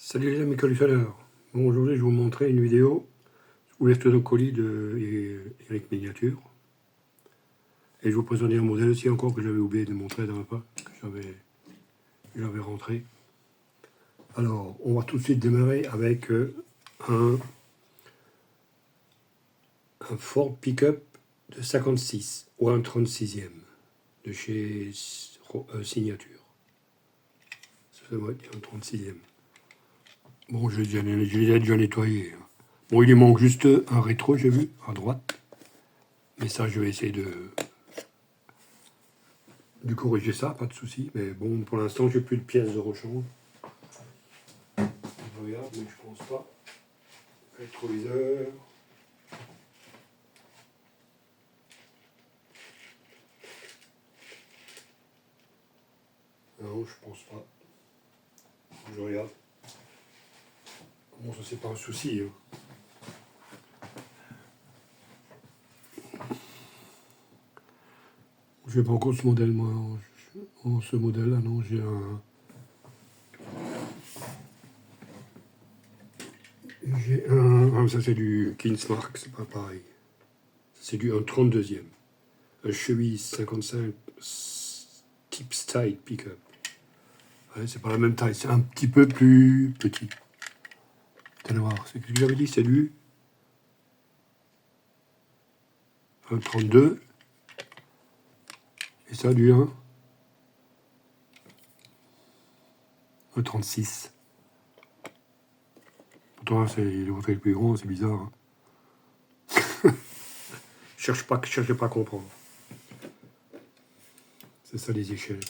Salut les amis collectionneurs. Bon, aujourd'hui je vais vous montrer une vidéo ouverture de colis de Eric Miniature. Et je vais vous présenter un modèle aussi encore que j'avais oublié de montrer dans la part, que j'avais rentré. Alors, on va tout de suite démarrer avec un Ford Pickup de 56 ou un 36e de chez Signature. Ça doit être un 36e. Bon, je l'ai déjà nettoyé. Bon, il lui manque juste un rétro, j'ai vu, à droite. Mais ça, je vais essayer de corriger ça, pas de souci. Mais bon, pour l'instant, j'ai plus de pièces de rechange. Je regarde, mais je pense pas. Rétroviseur. Non, je pense pas. Je regarde. Bon, ça, c'est pas un souci. Hein. Je n'ai pas encore ce modèle, moi. Ce modèle-là, non, j'ai un. J'ai un. Ah, ça, c'est du Kingsmark, c'est pas pareil. C'est un 32e. Un Chevy 55 type style pick-up. Ouais, c'est pas la même taille, c'est un petit peu plus petit. Allez voir, c'est ce que j'avais dit, c'est du 1,32 et ça du 1,36. Pourtant, c'est le plus grand, c'est bizarre. Hein. Cherchez pas à comprendre. C'est ça les échelles.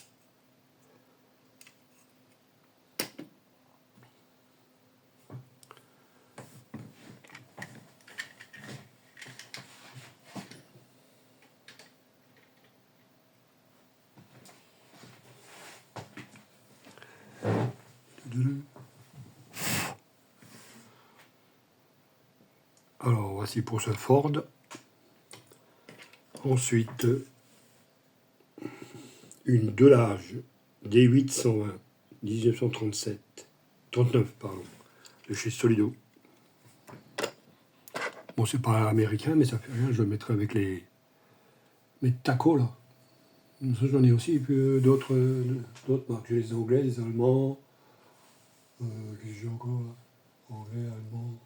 Alors, voici pour ce Ford. Ensuite, une Delage D8 120 39, pardon, de chez Solido. Bon, c'est pas américain, mais ça fait rien, je le mettrai avec mes tacos là. Ça, j'en ai aussi, puis d'autres marques. J'ai les Anglais, les Allemands. Qu'est-ce que j'ai encore là? Anglais, Allemand.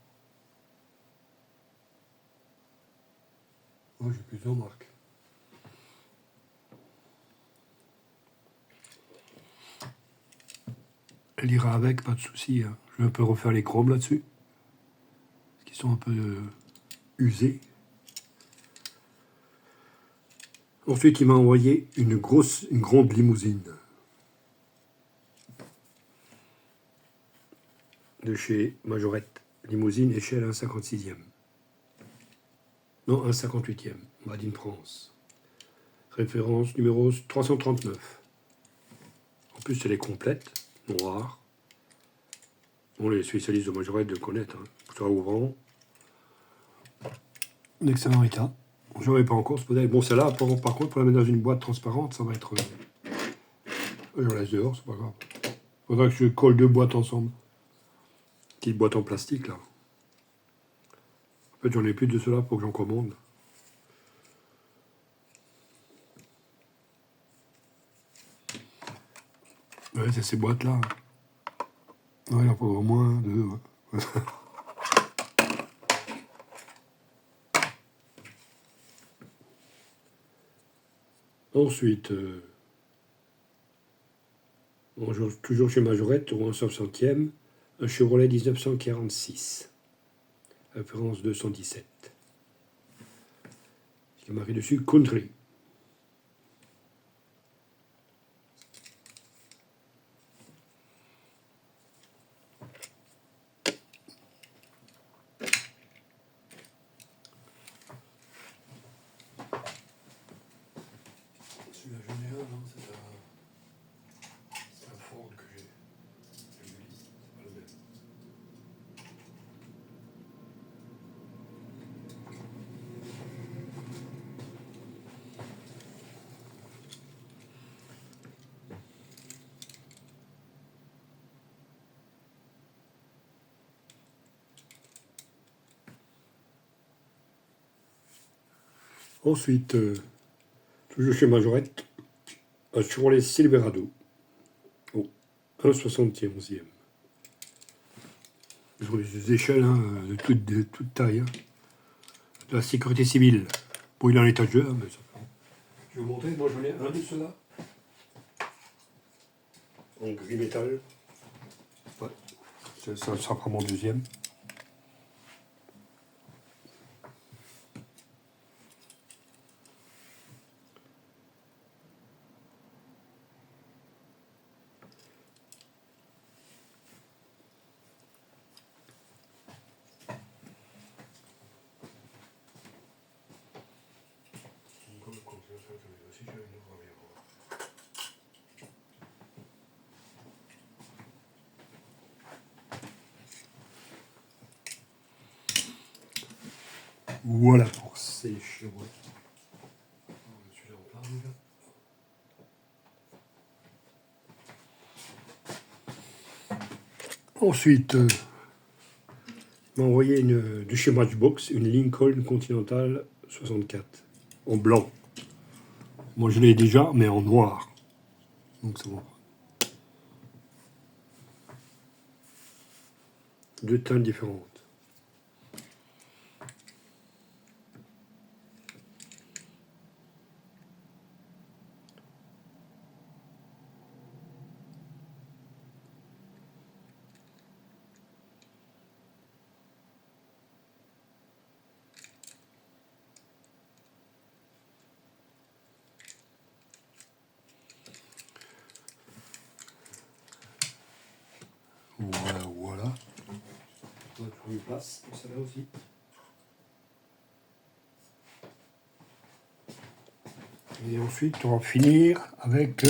Moi, j'ai plusieurs marques. Elle ira avec, pas de souci. Hein. Je vais un peu refaire les chromes là-dessus. Parce qu'ils sont un peu usés. Ensuite, il m'a envoyé une grande limousine. De chez Majorette. Limousine échelle 1,56e. Non, 1,58e. Made in France. Référence numéro 339. En plus, elle est complète. Noire. Bon, les spécialistes de Majorette le connaissent. Hein. Ça ouvrant. En excellent état. Je n'aurai pas encore ce modèle. Bon, celle-là, par contre, pour la mettre dans une boîte transparente, ça va être... je la laisse dehors, c'est pas grave. Faudra que je colle deux boîtes ensemble. Petite boîte en plastique, là. En fait, j'en ai plus de cela pour que j'en commande. Ouais, c'est ces boîtes-là. Ouais, il en faut au moins deux. Ouais. Ensuite, toujours chez Majorette, au 160e, un Chevrolet 1946. Référence 217. Il y a marqué dessus Country. Celui-là, j'en ai un, non? C'est un Ford que j'ai. C'est pas le même. Ensuite, toujours chez Majorette, un Chevrolet Silverado. Oh, 1,71e. Ils ont des échelles de toute taille. De la sécurité civile. Bon, il est en état de jeu, mais ça fait. Je vais vous montrer, moi j'en ai un de ceux-là. En gris métal. Ouais. Ça sera mon deuxième. Voilà pour ces chevaux. Ensuite, il m'a envoyé de chez Matchbox une Lincoln Continental 64 en blanc. Moi je l'ai déjà, mais en noir. Donc c'est bon. Deux teintes différentes. Voilà, voilà. On va trouver une place pour celle-là aussi. Et ensuite, on va finir avec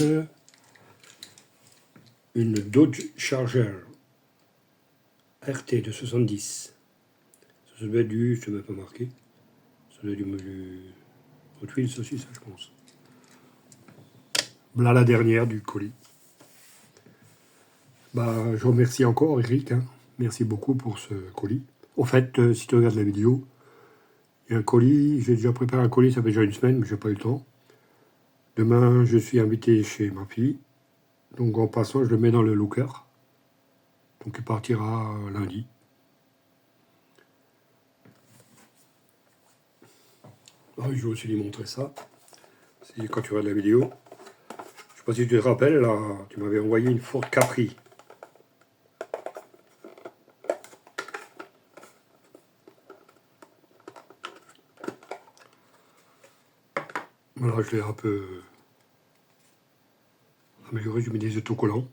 une Dodge Charger RT de 70. Ça doit être du, je ne sais pas marqué. Ça doit être du Hot Wheels aussi, ça, je pense. Voilà la dernière du colis. Bah, je remercie encore Eric. Merci beaucoup pour ce colis. En fait, si tu regardes la vidéo, il y a un colis. J'ai déjà préparé un colis, ça fait déjà une semaine, mais j'ai pas eu le temps. Demain, je suis invité chez ma fille. Donc en passant, je le mets dans le locker. Donc il partira lundi. Ah, je vais aussi lui montrer ça. Quand tu regardes la vidéo. Je sais pas si tu te rappelles, là, tu m'avais envoyé une Ford Capri. Voilà, je l'ai un peu amélioré, je mets des autocollants.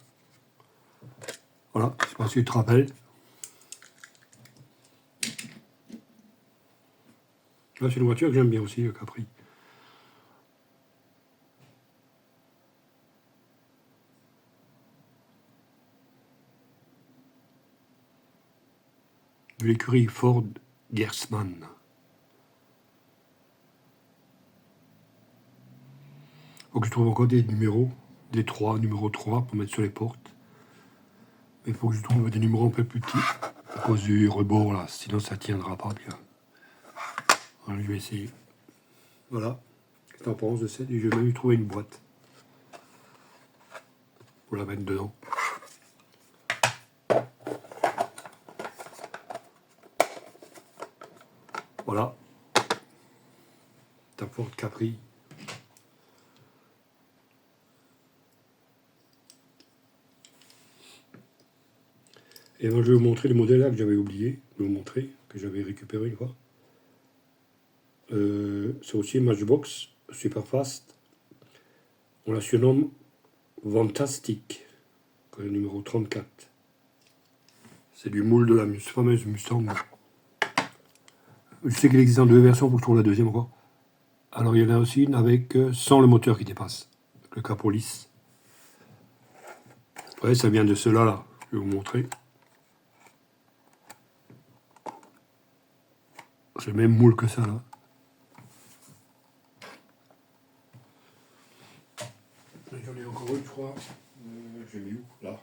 Voilà, je sais pas si tu te rappelles. Là, c'est une voiture que j'aime bien aussi, le Capri. De l'écurie Ford Gersman. Faut que je trouve encore des numéros, numéro 3 pour mettre sur les portes. Mais il faut que je trouve des numéros un peu plus petits, à cause du rebord là, sinon ça tiendra pas bien. Voilà, je vais essayer. Voilà, qu'est-ce que t'en penses de ça? Je vais même trouver une boîte pour la mettre dedans. Voilà, ta Ford Capri. Et donc, je vais vous montrer le modèle là que j'avais oublié de vous montrer, que j'avais récupéré une fois. C'est aussi une Matchbox super fast. On la surnomme Fantastic, le numéro 34. C'est du moule de la fameuse Mustang. Je sais qu'il existe en deux versions, pour que je trouve la deuxième encore. Alors il y en a aussi une avec sans le moteur qui dépasse, le capot lisse. Ouais, ça vient de ceux-là, là. Je vais vous montrer. C'est le même moule que ça, là. J'en ai encore une, je crois. J'ai mis où? Là.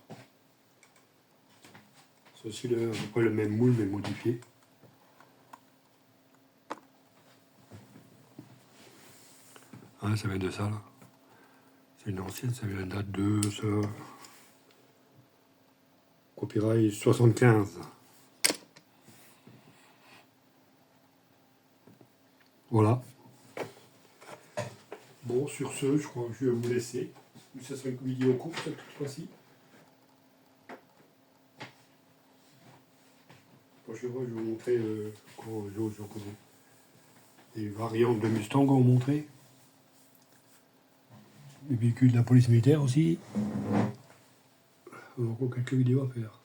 C'est aussi à peu près le même moule, mais modifié. Ouais, ça vient de ça, là. C'est une ancienne, ça vient date de ça. Copyright 75. Voilà. Bon, sur ce, je crois que je vais vous laisser. Ça sera une vidéo courte cette fois-ci. La prochaine fois, je vais vous montrer les variantes de Mustang qu'on va montrer. Les véhicules de la police militaire aussi. On a encore quelques vidéos à faire.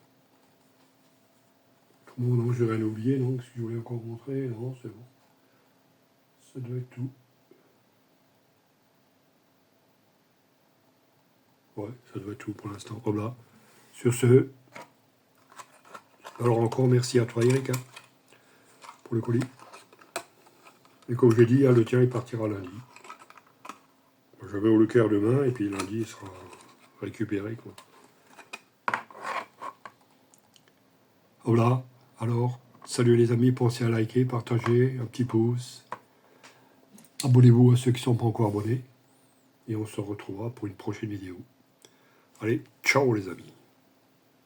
Bon, non, je vais rien oublier, non, ce que je voulais encore montrer, non, c'est bon. Ça doit être tout. Ouais, ça doit être tout pour l'instant. Voilà. Sur ce, alors encore merci à toi Eric hein, pour le colis. Et comme je l'ai dit, hein, le tien il partira lundi. Je vais au Leclerc demain et puis lundi il sera récupéré. Quoi. Voilà, alors, salut les amis, pensez à liker, partager, un petit pouce. Abonnez-vous à ceux qui ne sont pas encore abonnés. Et on se retrouvera pour une prochaine vidéo. Allez, ciao les amis.